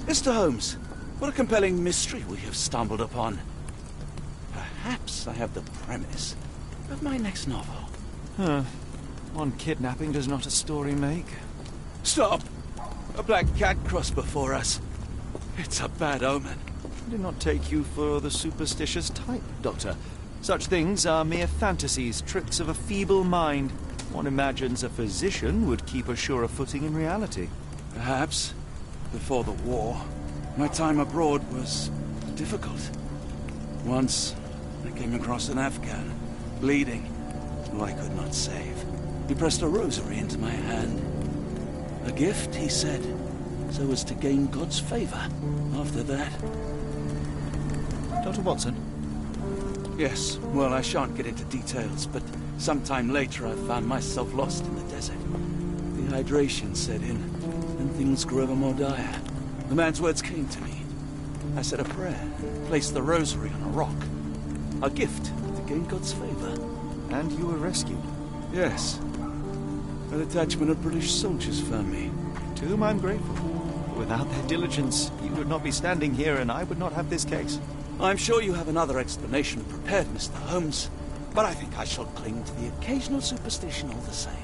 Mr. Holmes, what a compelling mystery we have stumbled upon. Perhaps I have the premise of my next novel. One kidnapping does not a story make. Stop! A black cat crossed before us. It's a bad omen. I do not take you for the superstitious type, Doctor. Such things are mere fantasies, tricks of a feeble mind. One imagines a physician would keep a surer footing in reality. Perhaps. Before the war, my time abroad was difficult. Once, I came across an Afghan, bleeding, who I could not save. He pressed a rosary into my hand. A gift, he said, so as to gain God's favor. After that... Dr. Watson? Yes, well, I shan't get into details, but sometime later I found myself lost in the desert. Dehydration set in, and things grew ever more dire. The man's words came to me. I said a prayer and placed the rosary on a rock. A gift to gain God's favor. And you were rescued? Yes. A detachment of British soldiers found me. To whom I'm grateful. Without their diligence, you would not be standing here and I would not have this case. I'm sure you have another explanation prepared, Mr. Holmes, but I think I shall cling to the occasional superstition all the same.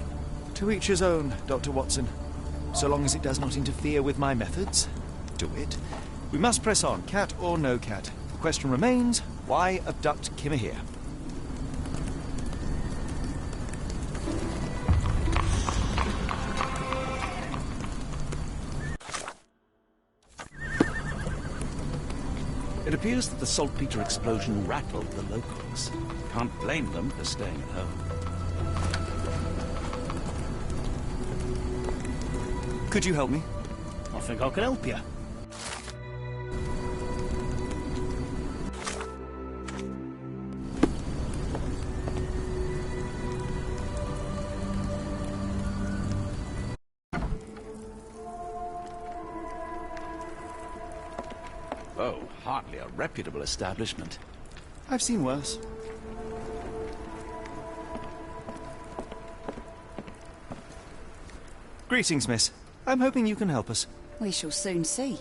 To each his own, Dr. Watson. So long as it does not interfere with my methods, do it. We must press on, cat or no cat. The question remains, why abduct Kimmer here? It appears that the saltpeter explosion rattled the locals. Can't blame them for staying at home. Could you help me? I think I can help you. Oh, hardly a reputable establishment. I've seen worse. Greetings, miss. I'm hoping you can help us. We shall soon see.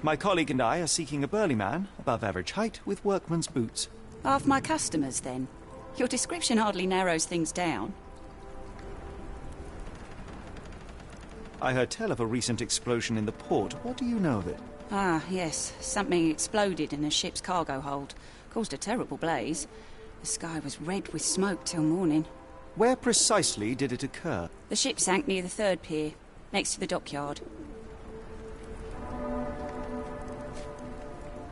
My colleague and I are seeking a burly man, above average height, with workman's boots. Half my customers, then. Your description hardly narrows things down. I heard tell of a recent explosion in the port. What do you know of it? Ah, yes. Something exploded in a ship's cargo hold. Caused a terrible blaze. The sky was red with smoke till morning. Where precisely did it occur? The ship sank near the third pier, next to the dockyard.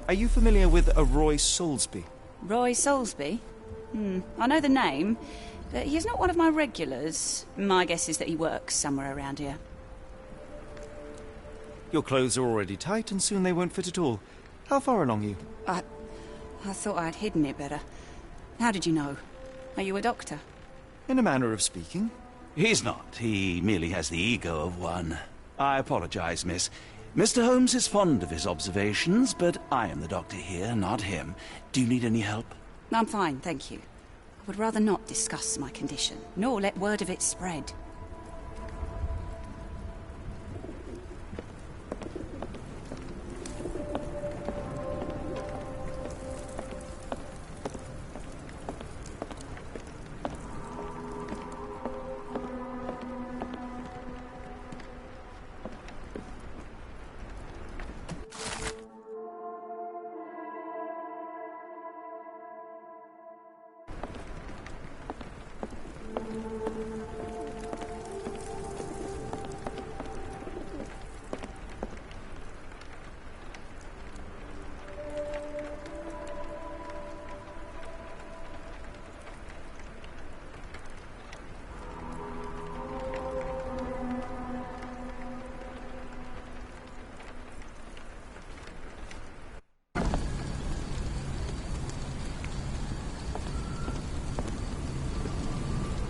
Are you familiar with a Roy Soulsby? Roy Soulsby? I know the name, but he's not one of my regulars. My guess is that he works somewhere around here. Your clothes are already tight and soon they won't fit at all. How far along are you? I thought I'd hidden it better. How did you know? Are you a doctor? In a manner of speaking. He's not. He merely has the ego of one. I apologize, miss. Mr. Holmes is fond of his observations, but I am the doctor here, not him. Do you need any help? I'm fine, thank you. I would rather not discuss my condition, nor let word of it spread.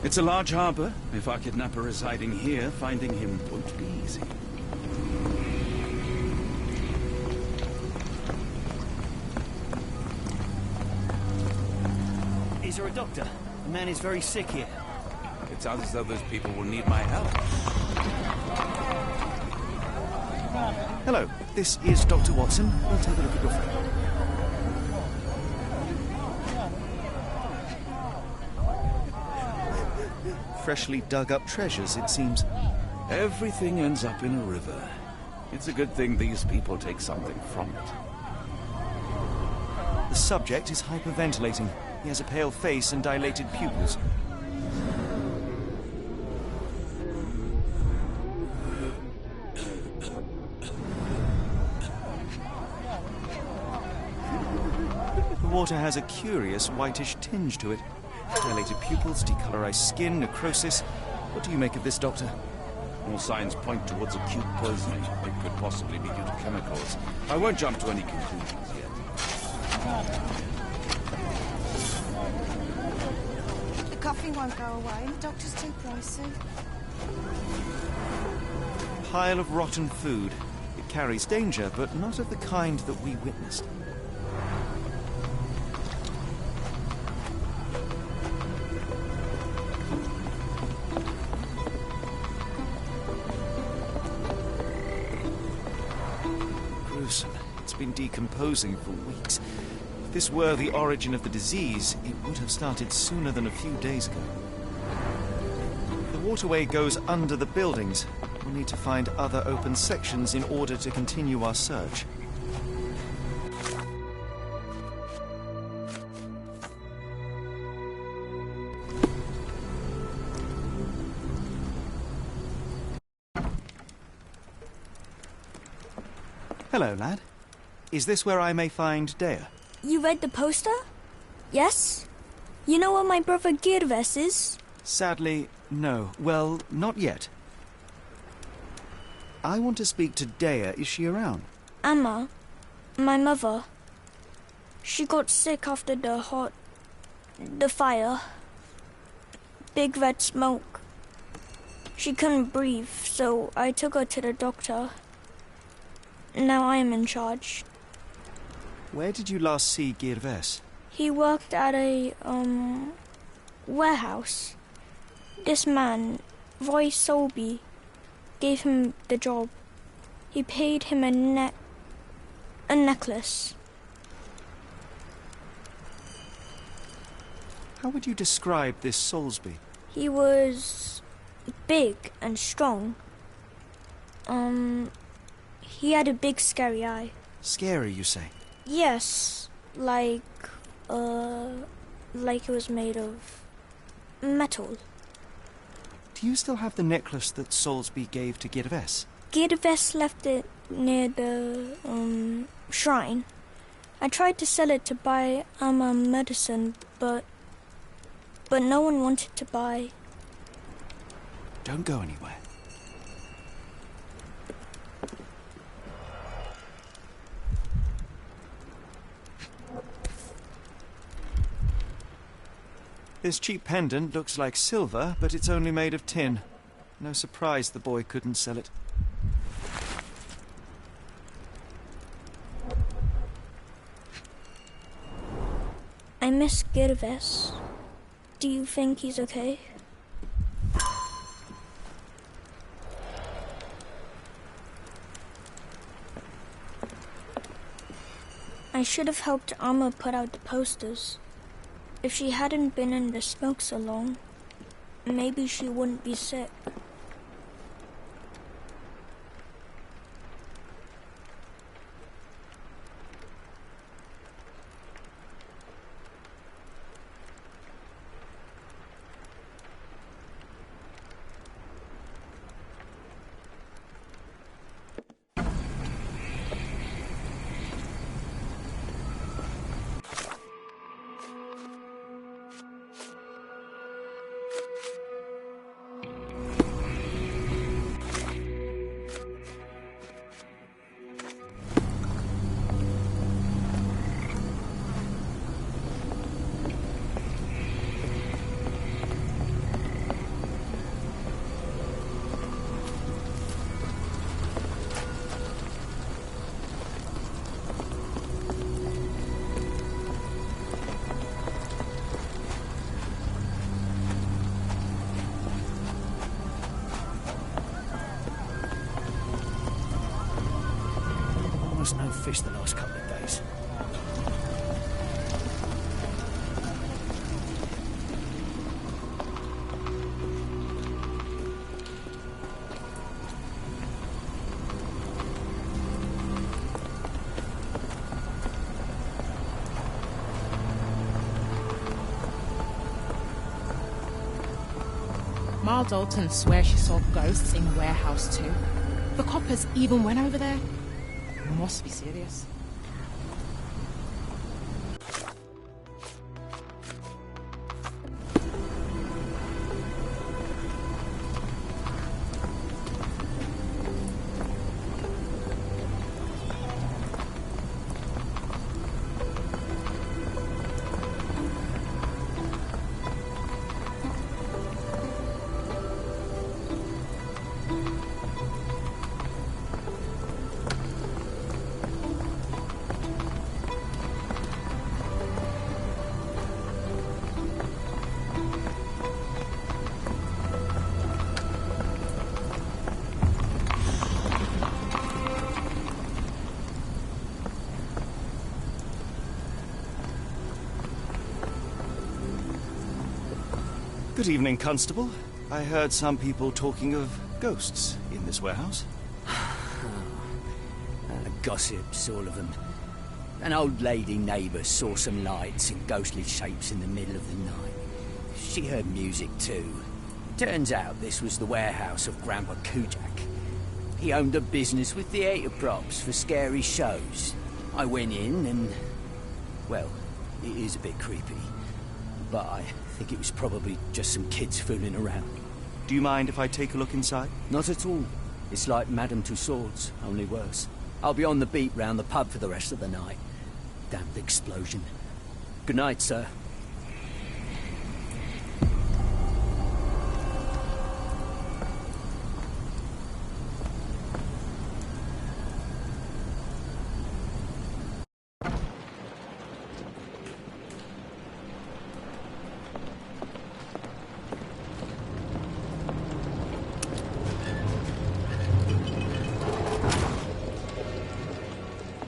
It's a large harbor. If our kidnapper is hiding here, finding him won't be easy. Is there a doctor? The man is very sick here. It sounds as though those people will need my help. Hello, this is Dr. Watson. We'll take a look at your friend. Freshly dug up treasures, it seems. Everything ends up in a river. It's a good thing these people take something from it. The subject is hyperventilating. He has a pale face and dilated pupils. The water has a curious whitish tinge to it. Dilated pupils, decolorized skin, necrosis. What do you make of this, Doctor? All signs point towards acute poisoning. It could possibly be due to chemicals. I won't jump to any conclusions yet. The coughing won't go away. The doctor's too pricey. Pile of rotten food. It carries danger, but not of the kind that we witnessed. Gruesome. It's been decomposing for weeks. If this were the origin of the disease, it would have started sooner than a few days ago. The waterway goes under the buildings. We'll need to find other open sections in order to continue our search. Hello, lad. Is this where I may find Dea? You read the poster? Yes? You know where my brother Girves is? Sadly, no. Well, not yet. I want to speak to Dea. Is she around? Amma, my mother. She got sick after the fire. Big red smoke. She couldn't breathe, so I took her to the doctor. Now I am in charge. Where did you last see Girves? He worked at a, warehouse. This man, Roy Solby, gave him the job. He paid him a necklace. How would you describe this Soulsby? He was big and strong. He had a big scary eye. Scary, you say? Yes, like it was made of metal. Do you still have the necklace that Soulsby gave to Girves? Girves left it near the, shrine. I tried to sell it to buy Amma medicine, but no one wanted to buy. Don't go anywhere. This cheap pendant looks like silver, but it's only made of tin. No surprise the boy couldn't sell it. I miss Girves. Do you think he's okay? I should have helped Amma put out the posters. If she hadn't been in the smoke so long, maybe she wouldn't be sick. fish the last couple of days. Ma Dalton swears she saw ghosts in warehouse too. The coppers even went over there. Must be serious. Good evening, Constable. I heard some people talking of ghosts in this warehouse. Gossips, all of them. An old lady neighbour saw some lights and ghostly shapes in the middle of the night. She heard music too. Turns out this was the warehouse of Grandpa Kujak. He owned a business with theatre props for scary shows. I went in and... well, it is a bit creepy. But I think it was probably just some kids fooling around. Do you mind if I take a look inside? Not at all. It's like Madame Tussauds, only worse. I'll be on the beat round the pub for the rest of the night. Damned explosion. Good night, sir.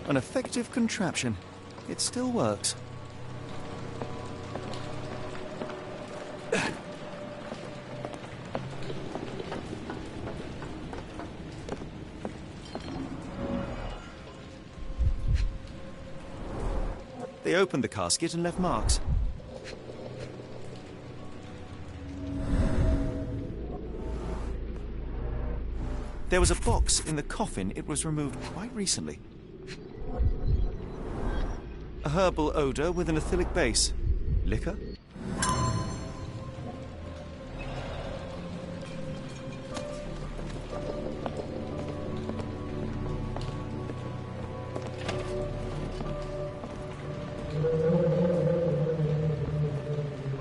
An effective contraption. It still works. They opened the casket and left marks. There was a box in the coffin. It was removed quite recently. A herbal odour with an ethylic base. Liquor?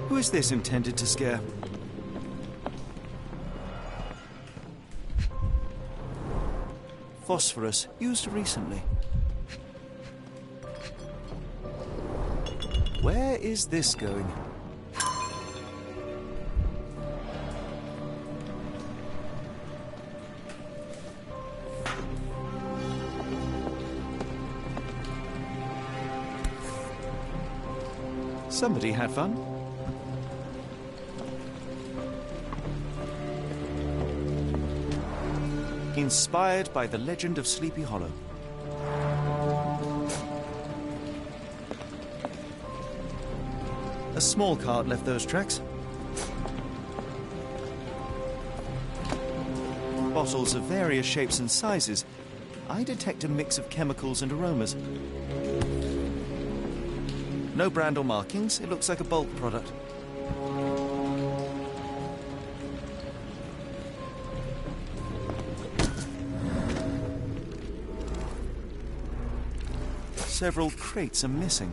Who is this intended to scare? Phosphorus, used recently. Where is this going? Somebody had fun. Inspired by the legend of Sleepy Hollow. A small cart left those tracks. Bottles of various shapes and sizes. I detect a mix of chemicals and aromas. No brand or markings. It looks like a bulk product. Several crates are missing.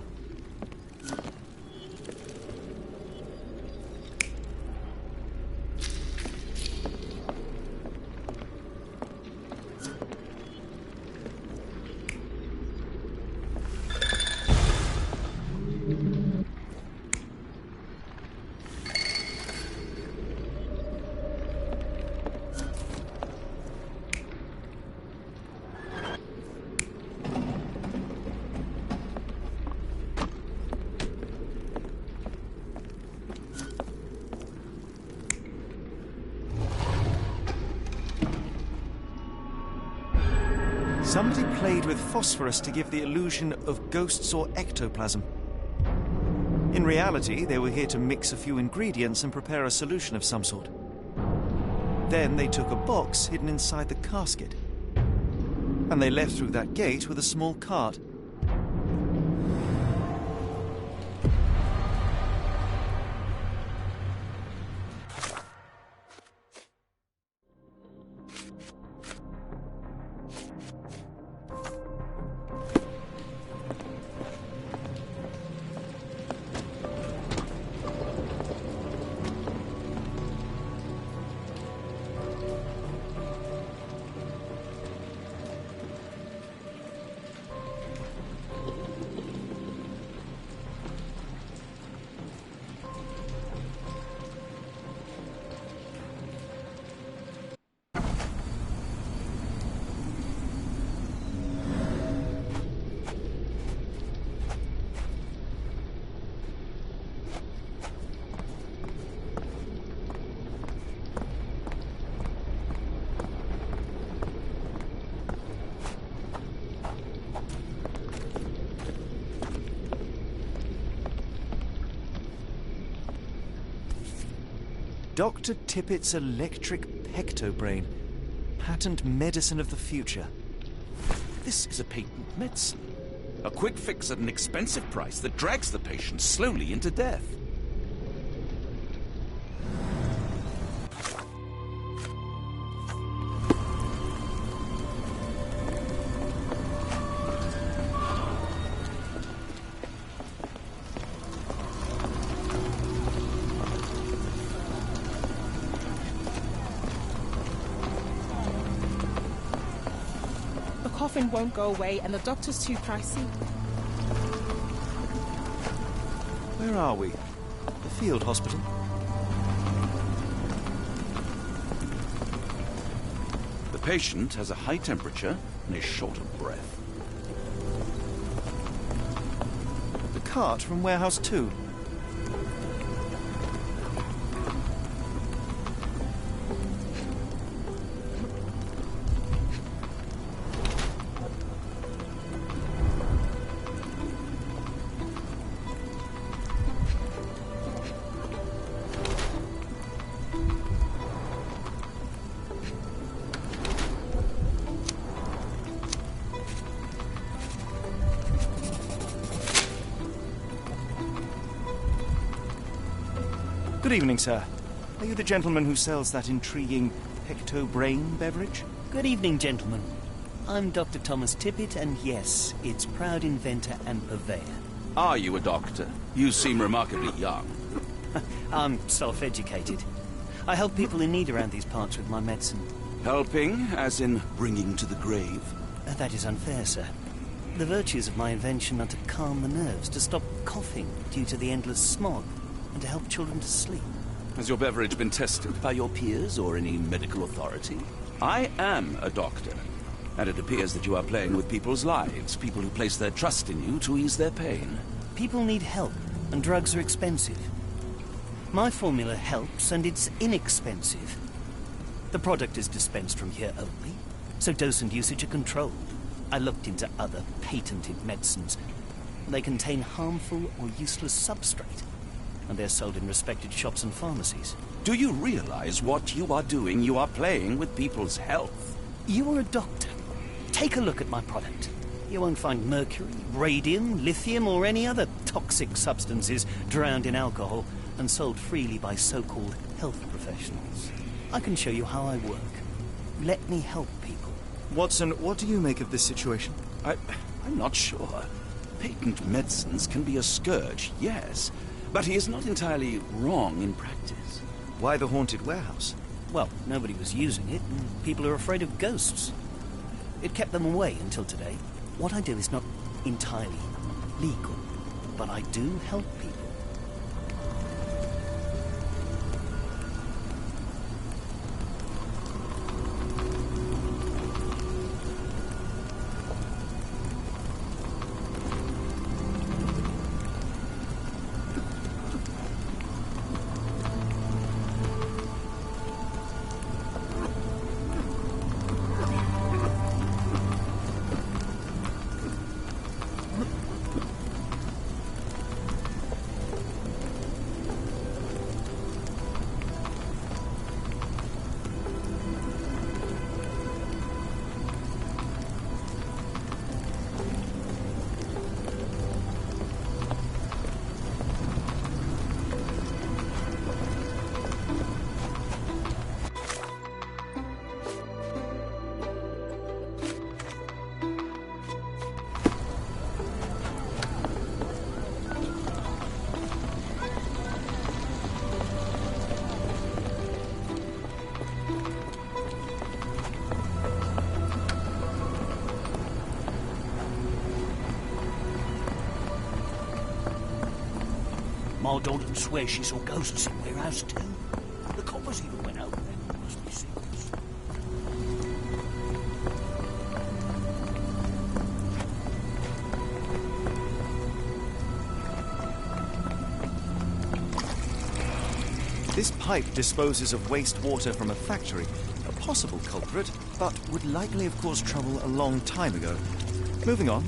Somebody played with phosphorus to give the illusion of ghosts or ectoplasm. In reality, they were here to mix a few ingredients and prepare a solution of some sort. Then they took a box hidden inside the casket. And they left through that gate with a small cart. Dr. Tippett's electric pectobrain. Patent medicine of the future. This is a patent medicine. A quick fix at an expensive price that drags the patient slowly into death. The coffin won't go away and the doctor's too pricey. Where are we? The field hospital? The patient has a high temperature and is short of breath. The cart from warehouse 2. Good evening, sir. Are you the gentleman who sells that intriguing pectobrain beverage? Good evening, gentlemen. I'm Dr. Thomas Tippett, and yes, its proud inventor and purveyor. Are you a doctor? You seem remarkably young. I'm self-educated. I help people in need around these parts with my medicine. Helping, as in bringing to the grave? That is unfair, sir. The virtues of my invention are to calm the nerves, to stop coughing due to the endless smog, and to help children to sleep. Has your beverage been tested by your peers or any medical authority? I am a doctor, and it appears that you are playing with people's lives, people who place their trust in you to ease their pain. People need help, and drugs are expensive. My formula helps, and it's inexpensive. The product is dispensed from here only, so dose and usage are controlled. I looked into other patented medicines. They contain harmful or useless substrate, and they're sold in respected shops and pharmacies. Do you realize what you are doing? You are playing with people's health. You are a doctor. Take a look at my product. You won't find mercury, radium, lithium, or any other toxic substances drowned in alcohol and sold freely by so-called health professionals. I can show you how I work. Let me help people. Watson, what do you make of this situation? I'm not sure. Patent medicines can be a scourge, yes, but he is not entirely wrong in practice. Why the haunted warehouse? Well, nobody was using it, and people are afraid of ghosts. It kept them away until today. What I do is not entirely legal, but I do help people. My daughter swears she saw ghosts in warehouse too. The coppers even went over there. Must be serious. This pipe disposes of wastewater from a factory. A possible culprit, but would likely have caused trouble a long time ago. Moving on.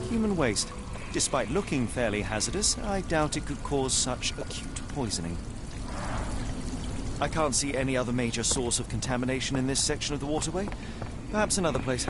Human waste. Despite looking fairly hazardous, I doubt it could cause such acute poisoning. I can't see any other major source of contamination in this section of the waterway. Perhaps another place.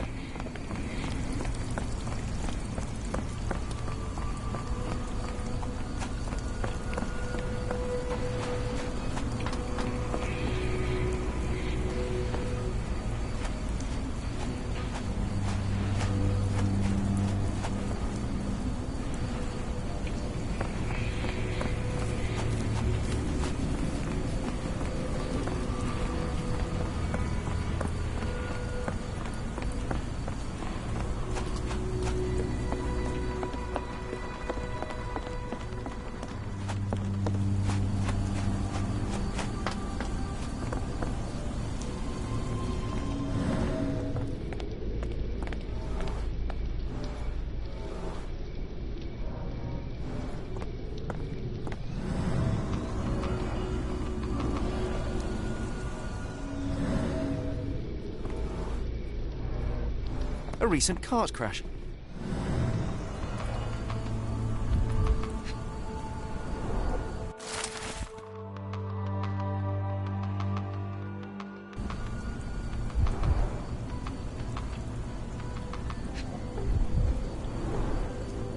A recent cart crash.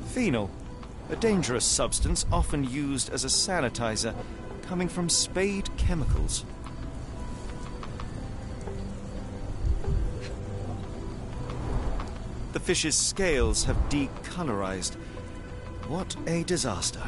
Phenol, a dangerous substance often used as a sanitizer, coming from Spade Chemicals. The fish's scales have decolorized. What a disaster.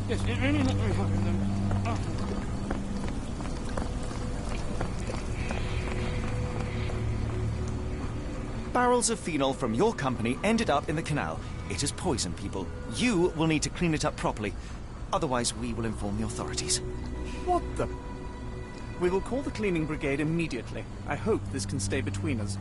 Yes, it really not very fucking them. Barrels of phenol from your company ended up in the canal. It has poisoned people. You will need to clean it up properly. Otherwise, we will inform the authorities. What the? We will call the cleaning brigade immediately. I hope this can stay between us.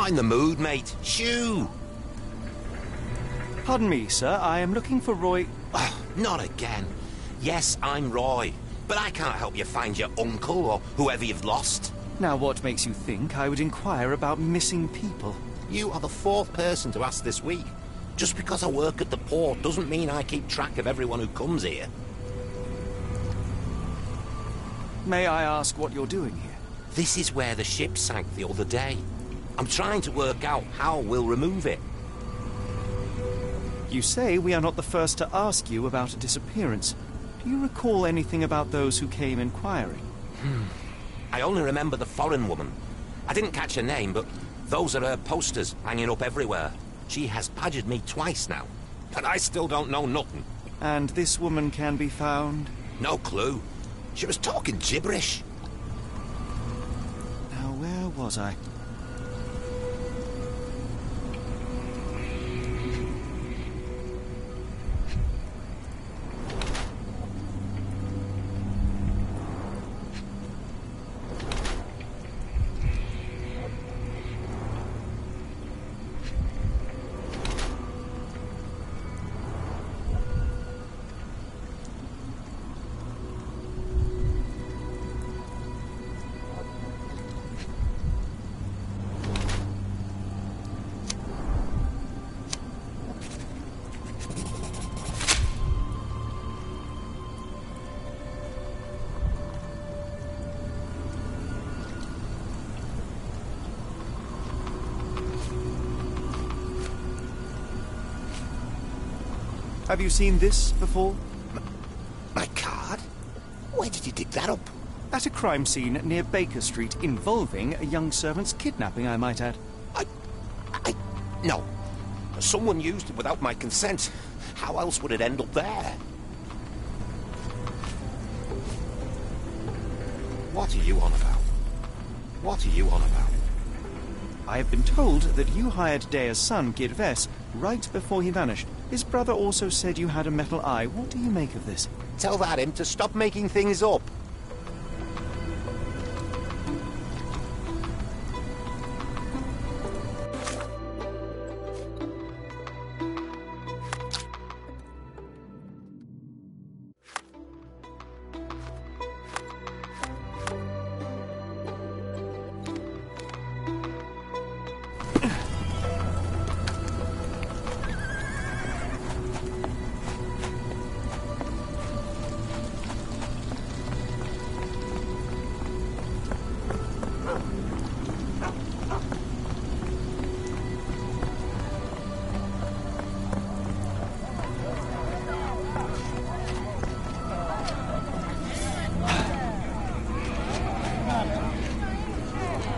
Not in the mood, mate. Shoo! Pardon me, sir. I am looking for Roy... Oh, not again. Yes, I'm Roy. But I can't help you find your uncle or whoever you've lost. Now, what makes you think I would inquire about missing people? You are the fourth person to ask this week. Just because I work at the port doesn't mean I keep track of everyone who comes here. May I ask what you're doing here? This is where the ship sank the other day. I'm trying to work out how we'll remove it. You say we are not the first to ask you about a disappearance. Do you recall anything about those who came inquiring? I only remember the foreign woman. I didn't catch her name, but those are her posters hanging up everywhere. She has badgered me twice now, but I still don't know nothing. And this woman can be found? No clue. She was talking gibberish. Now, where was I? Have you seen this before? My card? Where did you dig that up? At a crime scene near Baker Street involving a young servant's kidnapping, I might add. No. Someone used it without my consent. How else would it end up there? What are you on about? What are you on about? I have been told that you hired Dea's son, Girves, right before he vanished. His brother also said you had a metal eye. What do you make of this? Tell that him to stop making things up.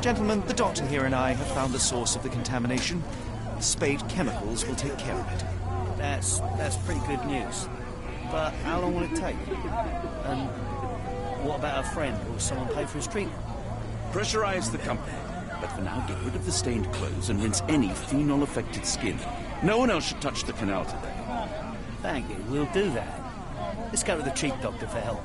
Gentlemen, the doctor here and I have found the source of the contamination. Spade Chemicals will take care of it. That's pretty good news. But how long will it take? And what about our friend? Will someone pay for his treatment? Pressurize the company. But for now, get rid of the stained clothes and rinse any phenol-affected skin. No one else should touch the canal today. Thank you, we'll do that. Let's go to the chief doctor for help.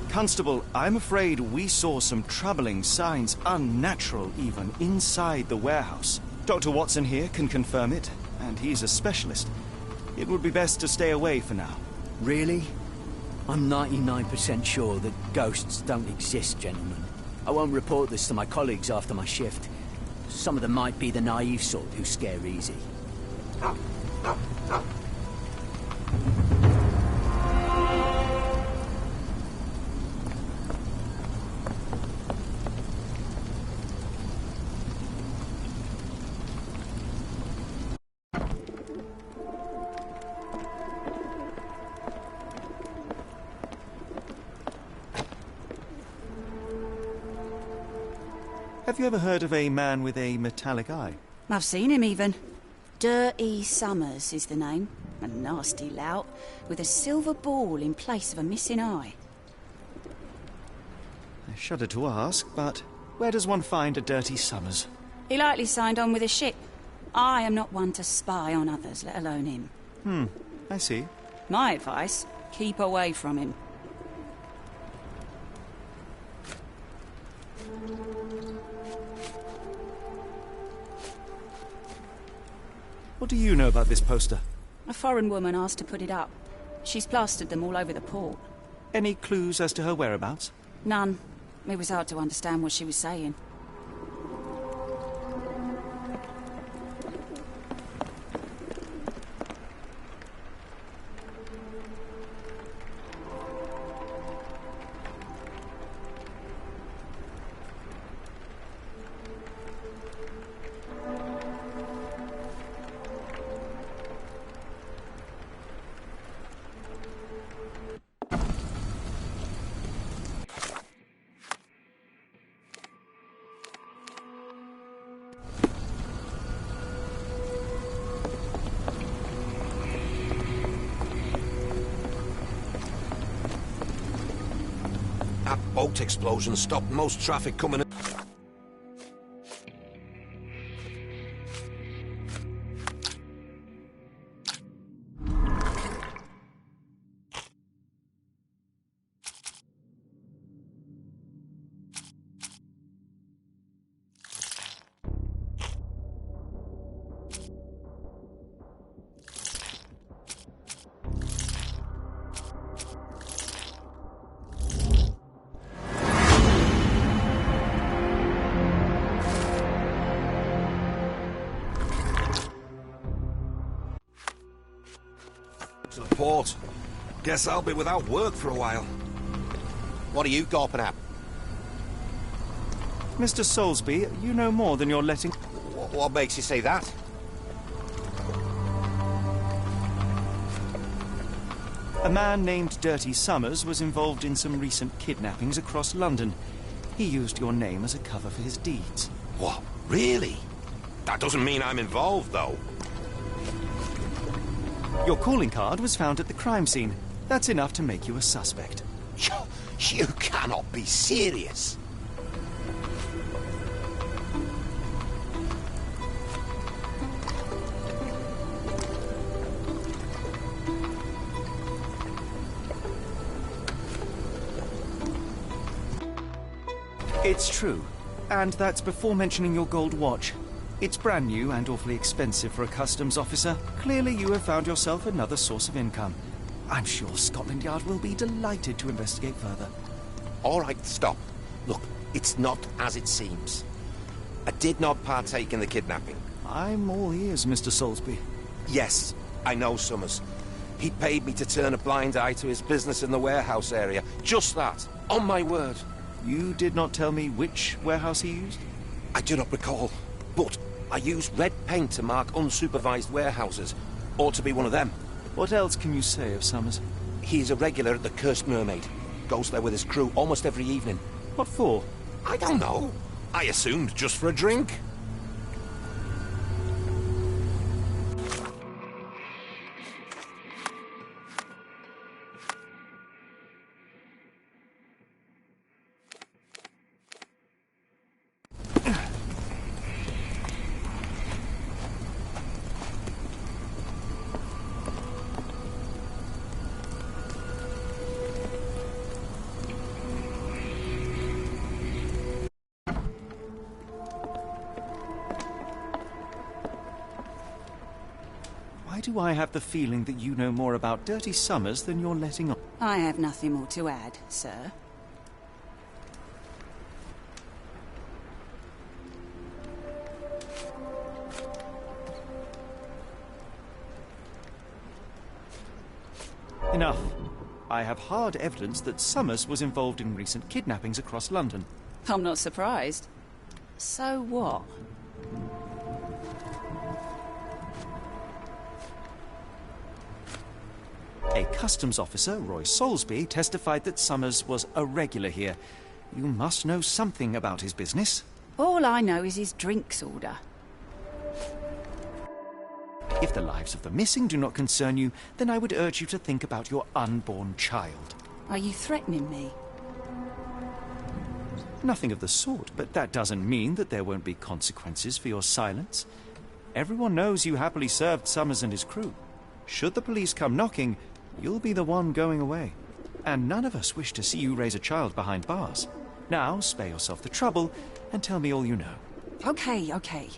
Constable, I'm afraid we saw some troubling signs, unnatural even, inside the warehouse. Dr. Watson here can confirm it, and he's a specialist. It would be best to stay away for now. Really? I'm 99% sure that ghosts don't exist, gentlemen. I won't report this to my colleagues after my shift. Some of them might be the naive sort who scare easy. Have you ever heard of a man with a metallic eye? I've seen him even. Dirty Summers is the name. A nasty lout, with a silver ball in place of a missing eye. I shudder to ask, but where does one find a Dirty Summers? He likely signed on with a ship. I am not one to spy on others, let alone him. I see. My advice, keep away from him. What do you know about this poster? A foreign woman asked to put it up. She's plastered them all over the port. Any clues as to her whereabouts? None. It was hard to understand what she was saying. That boat explosion stopped most traffic coming in. To the port. Guess I'll be without work for a while. What are you gawping at? Mr. Soulsby, you know more than you're letting... What makes you say that? A man named Dirty Summers was involved in some recent kidnappings across London. He used your name as a cover for his deeds. What? Really? That doesn't mean I'm involved, though. Your calling card was found at the crime scene. That's enough to make you a suspect. You cannot be serious. It's true. And that's before mentioning your gold watch. It's brand new and awfully expensive for a customs officer. Clearly you have found yourself another source of income. I'm sure Scotland Yard will be delighted to investigate further. All right, stop. Look, it's not as it seems. I did not partake in the kidnapping. I'm all ears, Mr. Soulsby. Yes, I know Summers. He paid me to turn a blind eye to his business in the warehouse area. Just that. On my word. You did not tell me which warehouse he used? I do not recall, but I used red paint to mark unsupervised warehouses. Ought to be one of them. What else can you say of Summers? He's a regular at the Cursed Mermaid. Goes there with his crew almost every evening. What for? I don't know. I assumed just for a drink. Why do I have the feeling that you know more about Dirty Summers than you're letting on? I have nothing more to add, sir. Enough. I have hard evidence that Summers was involved in recent kidnappings across London. I'm not surprised. So what? A customs officer, Roy Soulsby, testified that Summers was a regular here. You must know something about his business. All I know is his drinks order. If the lives of the missing do not concern you, then I would urge you to think about your unborn child. Are you threatening me? Nothing of the sort, but that doesn't mean that there won't be consequences for your silence. Everyone knows you happily served Summers and his crew. Should the police come knocking, you'll be the one going away. And none of us wish to see you raise a child behind bars. Now, spare yourself the trouble and tell me all you know. Okay.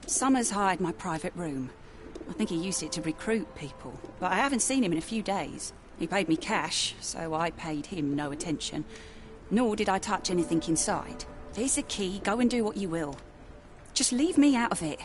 Summers hired my private room. I think he used it to recruit people, but I haven't seen him in a few days. He paid me cash, so I paid him no attention. Nor did I touch anything inside. There's a key, go and do what you will. Just leave me out of it.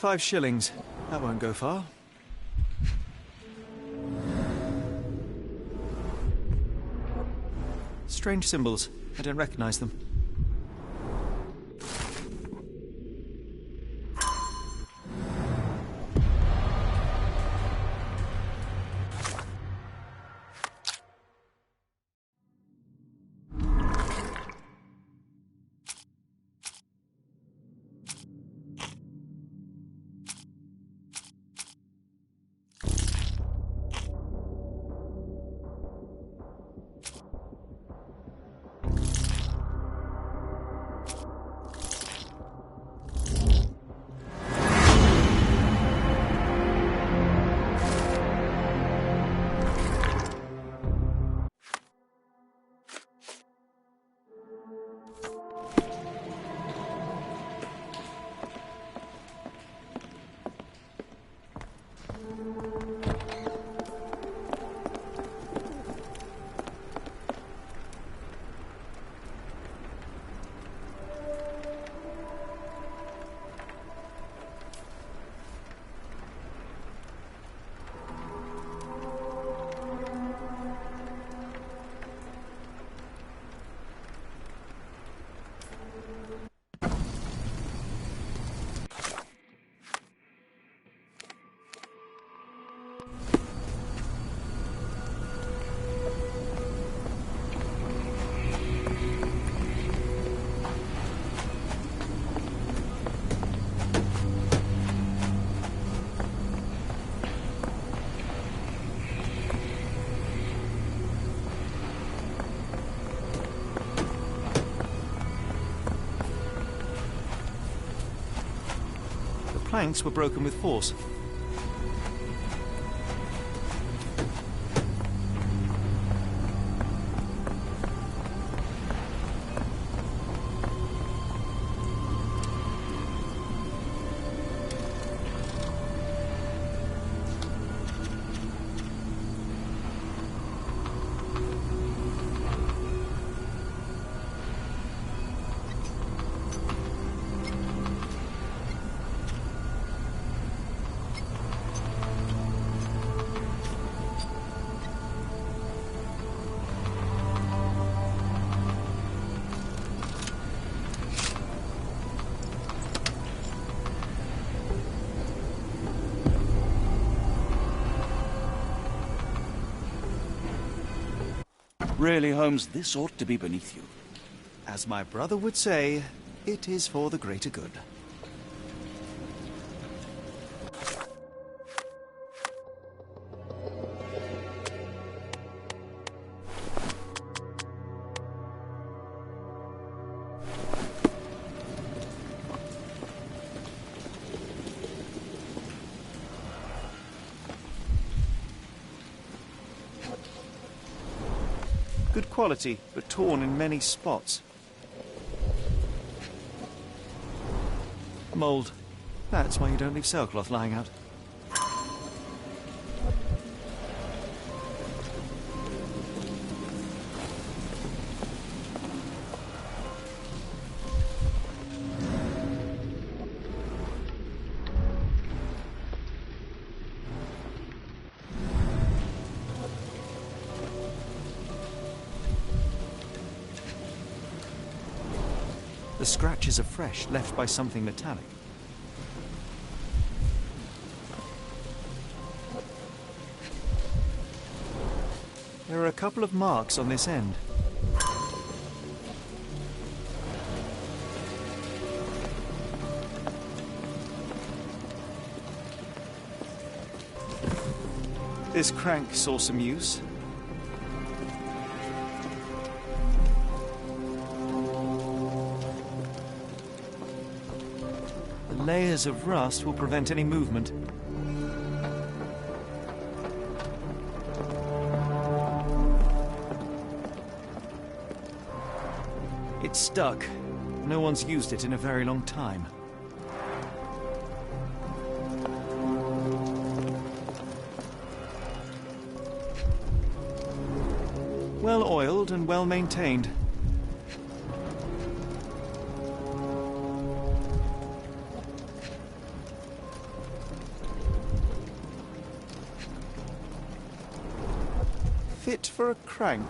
£5. That won't go far. Strange symbols. I don't recognize them. Planks were broken with force. Really, Holmes, this ought to be beneath you. As my brother would say, it is for the greater good. Good quality, but torn in many spots. Mould. That's why you don't leave sailcloth lying out. The scratches are fresh, left by something metallic. There are a couple of marks on this end. This crank saw some use. The layers of rust will prevent any movement. It's stuck. No one's used it in a very long time. Well oiled and well maintained. Fit for a crank.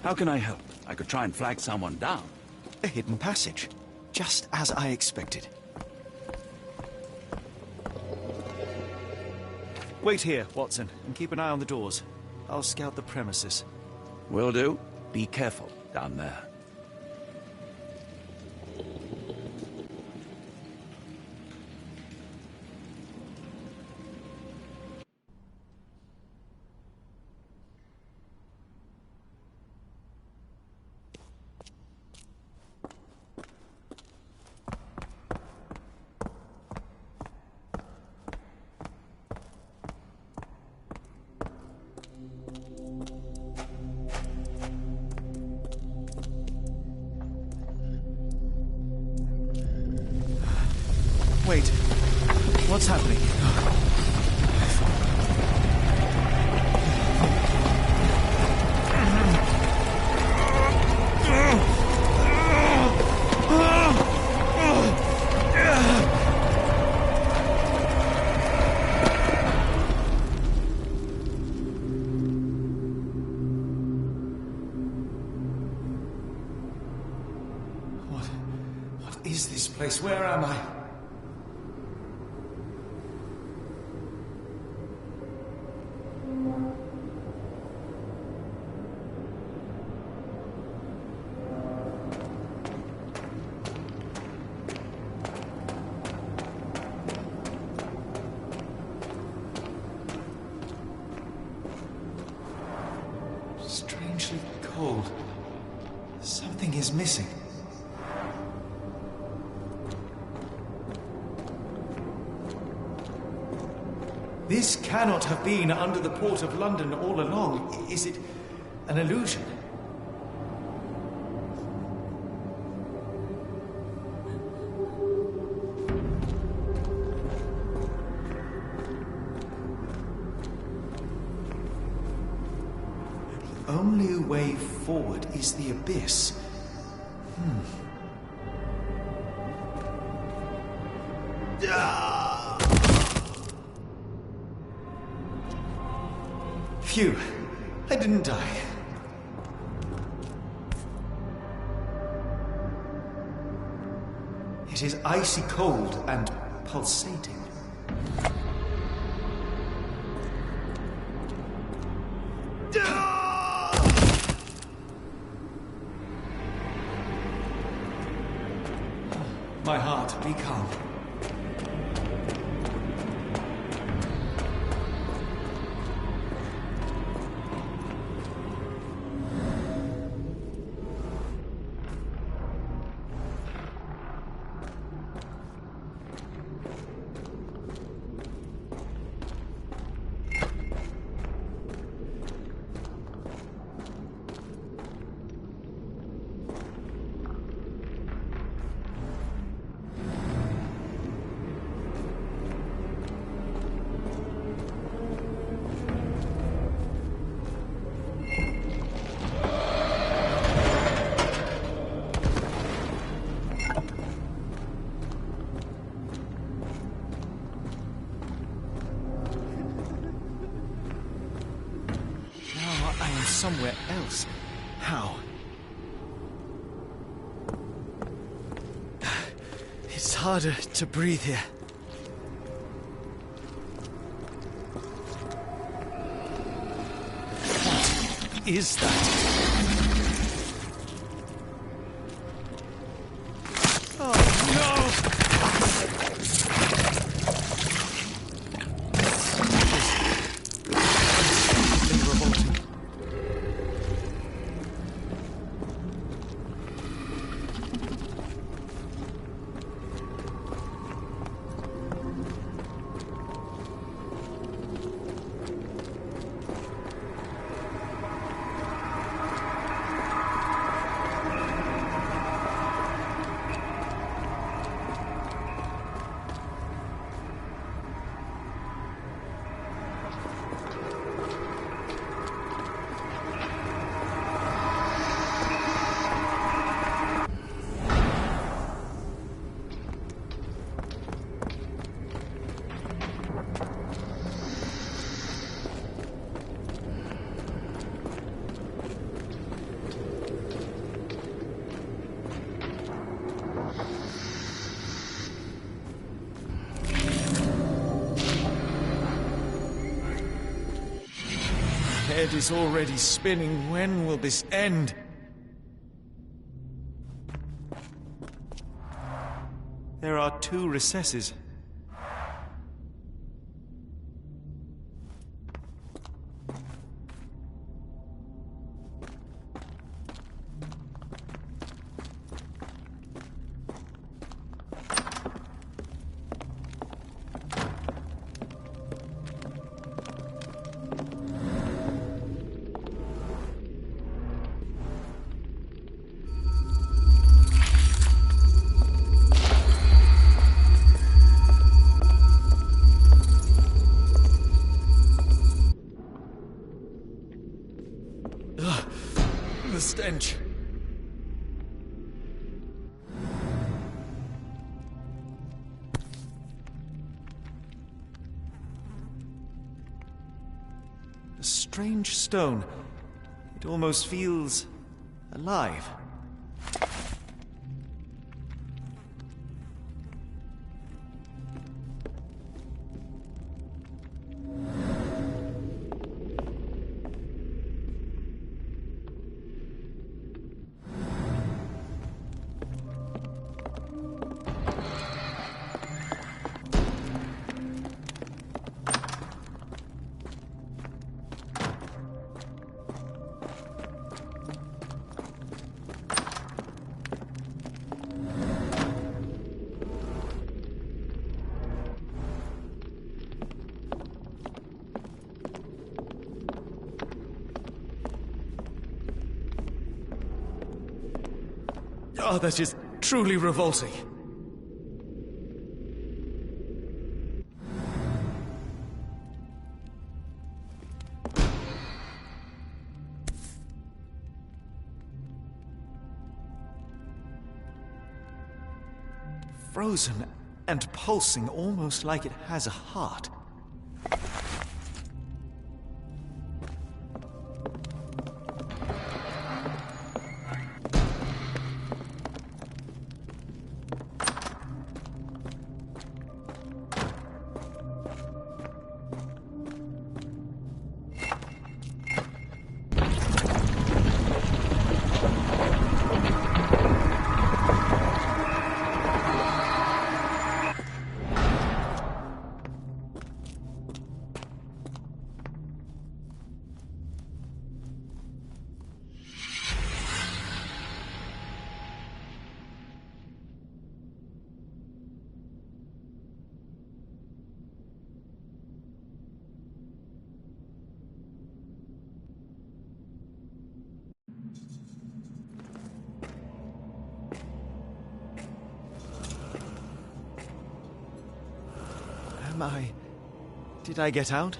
How can I help? I could try and flag someone down. A hidden passage. Just as I expected. Wait here, Watson, and keep an eye on the doors. I'll scout the premises. Will do. Be careful down there. Wait. What's happening? What is this place? Where am I? Strangely cold. Something is missing. This cannot have been under the port of London all along. Is it an illusion? The only way forward is the abyss. Phew, I didn't die. It It is icy cold and pulsating. My heart, be calm. Somewhere else. How? It's harder to breathe here. What is that? Oh, no! Head is already spinning. When will this end? There are 2 recesses. The stench. A strange stone. It almost feels alive. Oh, that is truly revolting. Frozen and pulsing, almost like it has a heart. Did I get out?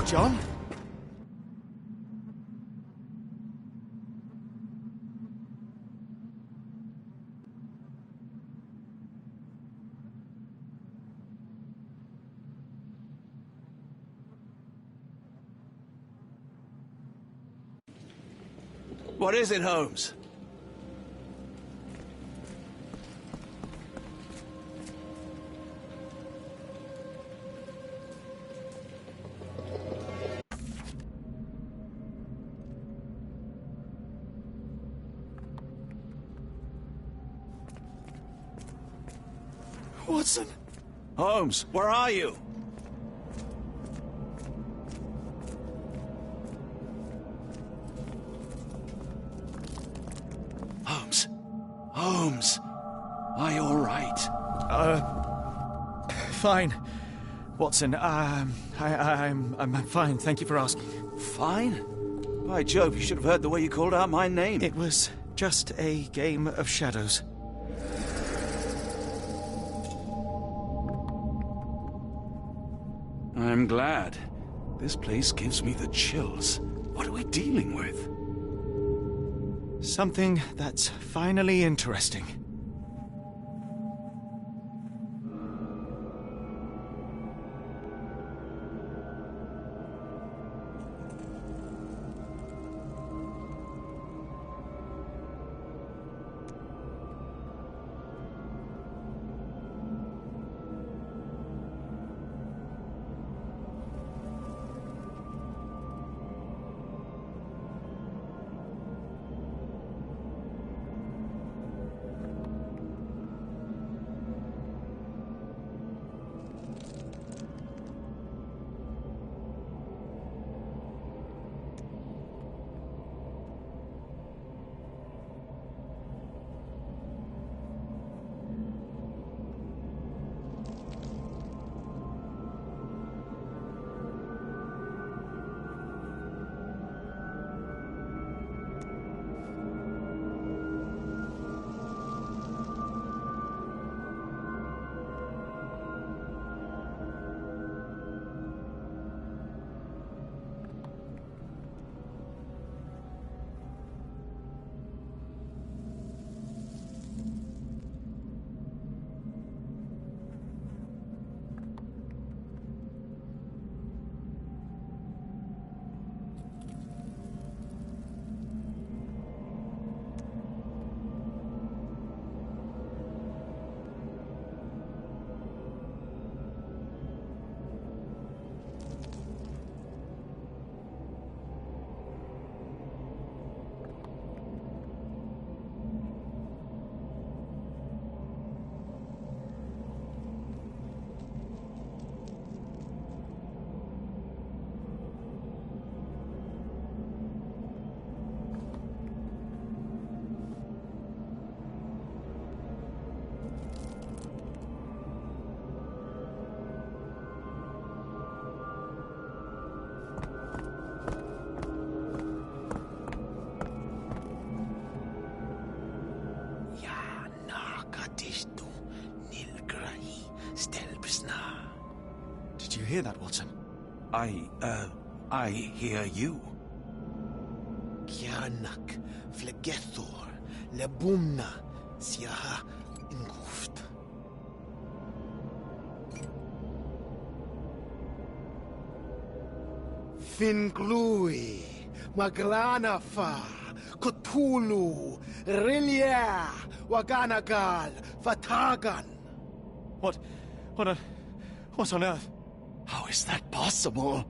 John? What is it, Holmes? Watson! Holmes, where are you? Holmes. Holmes. Are you all right? Fine. Watson, I'm fine. Thank you for asking. Fine? By Jove, you should have heard the way you called out my name. It was just a game of shadows. I'm glad. This place gives me the chills. What are we dealing with? Something that's finally interesting. Did you hear that, Watson? I hear you. Kianak, Flegethor, Lebumna, Siaha, Inguft. Finglui, Maglanafa, Cthulhu, Rilia, Waganagal, Vatagan. What on earth? How is that possible?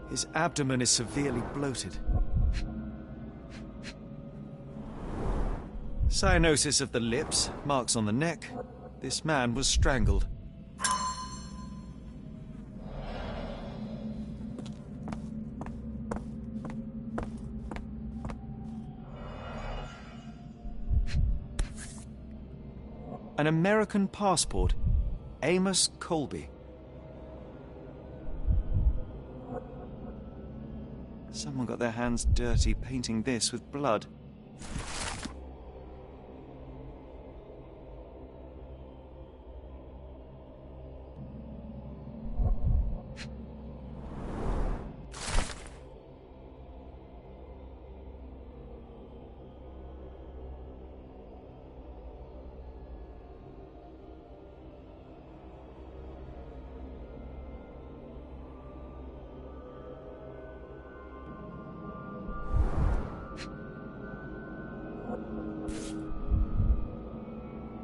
His abdomen is severely bloated. Cyanosis of the lips, marks on the neck. This man was strangled. An American passport. Amos Colby. Someone got their hands dirty painting this with blood.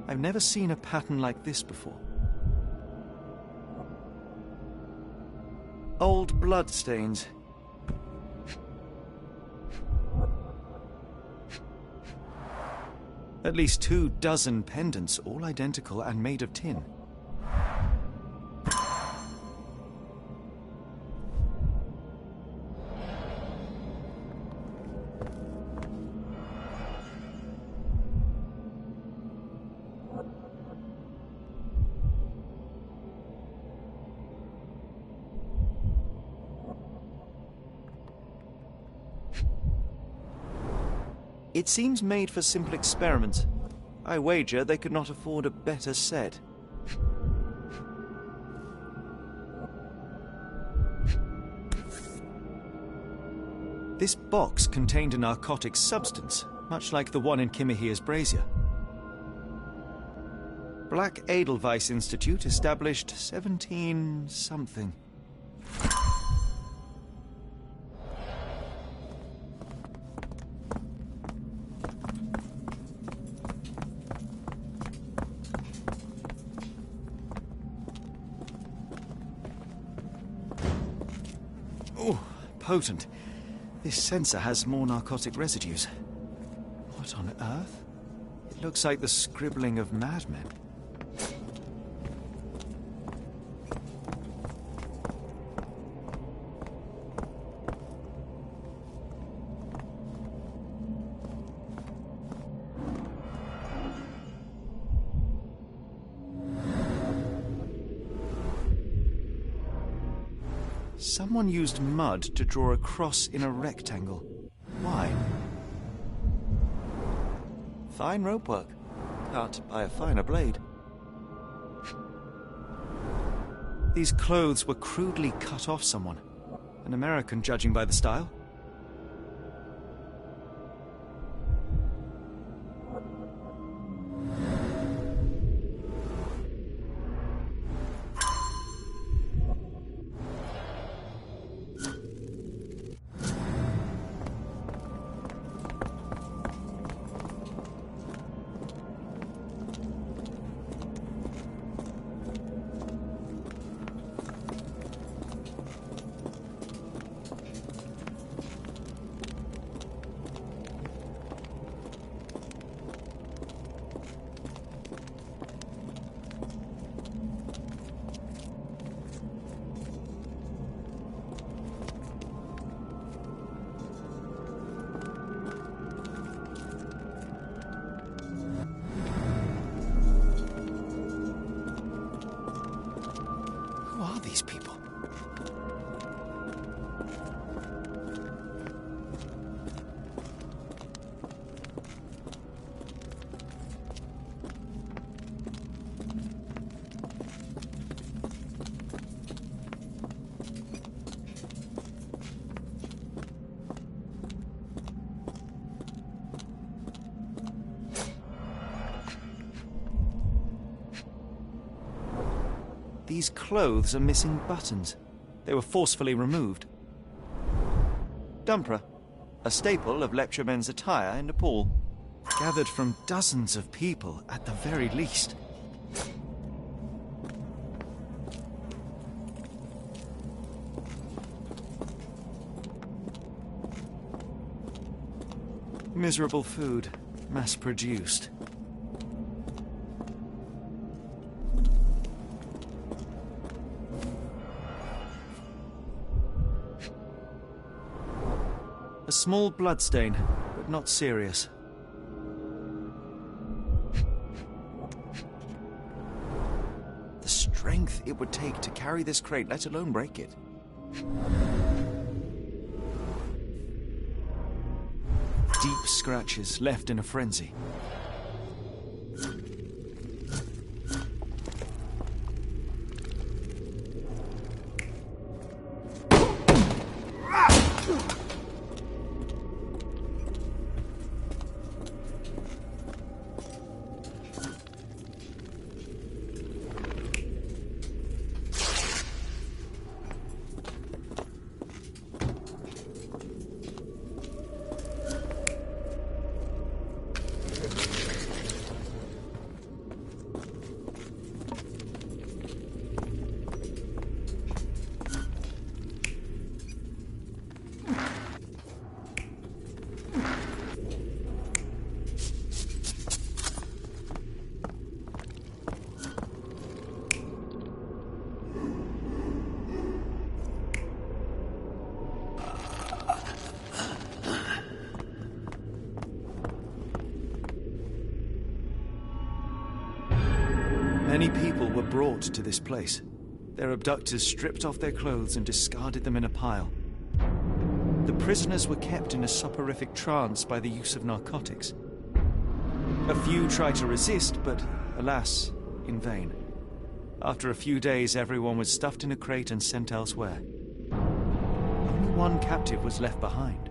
I've never seen a pattern like this before. Old blood stains. At least 24 pendants, all identical and made of tin. It seems made for simple experiments. I wager they could not afford a better set. This box contained a narcotic substance, much like the one in Kimihia's brazier. Black Edelweiss Institute, established 17-something. Oh, potent. This sensor has more narcotic residues. What on earth? It looks like the scribbling of madmen. Someone used mud to draw a cross in a rectangle. Why? Fine rope work, cut by a finer blade. These clothes were crudely cut off someone. An American, judging by the style. These people. These clothes are missing buttons. They were forcefully removed. Dumpra, a staple of lecturemen's attire in Nepal, gathered from dozens of people at the very least. Miserable food, mass-produced. A small bloodstain, but not serious. it would take to carry this crate, let alone break it. Deep scratches left in a frenzy. Many people were brought to this place. Their abductors stripped off their clothes and discarded them in a pile. The prisoners were kept in a soporific trance by the use of narcotics. A few tried to resist, but alas, in vain. After a few days, everyone was stuffed in a crate and sent elsewhere. Only one captive was left behind.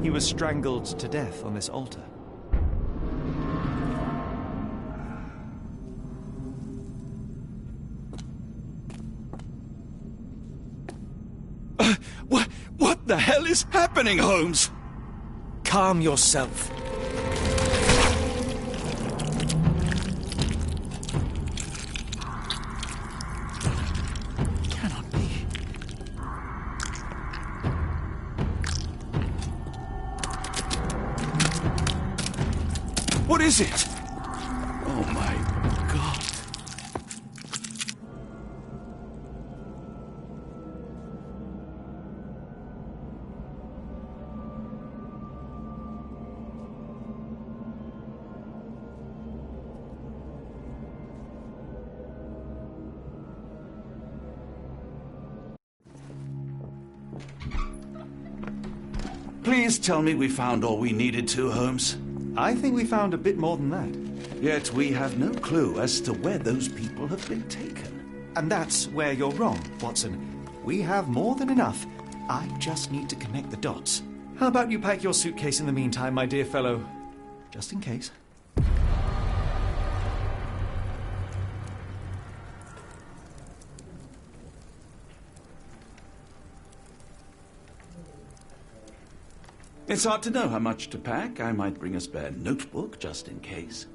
He was strangled to death on this altar. What the hell is happening, Holmes? Calm yourself. Cannot be. What is it? Oh my God. Please tell me we found all we needed to, Holmes. I think we found a bit more than that. Yet we have no clue as to where those people have been taken. And that's where you're wrong, Watson. We have more than enough. I just need to connect the dots. How about you pack your suitcase in the meantime, my dear fellow? Just in case. It's hard to know how much to pack. I might bring a spare notebook just in case.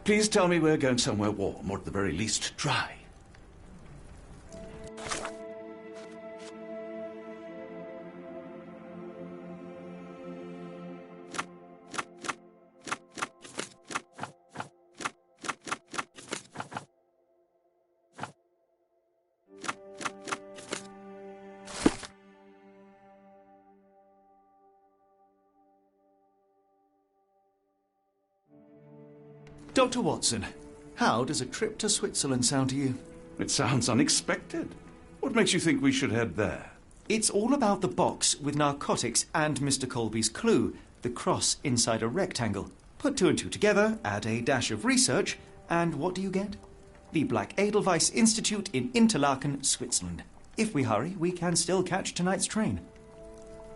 Please tell me we're going somewhere warm, or at the very least dry. Dr. Watson, how does a trip to Switzerland sound to you? It sounds unexpected. What makes you think we should head there? It's all about the box with narcotics and Mr. Colby's clue, the cross inside a rectangle. Put two and two together, add a dash of research, and what do you get? The Black Edelweiss Institute in Interlaken, Switzerland. If we hurry, we can still catch tonight's train.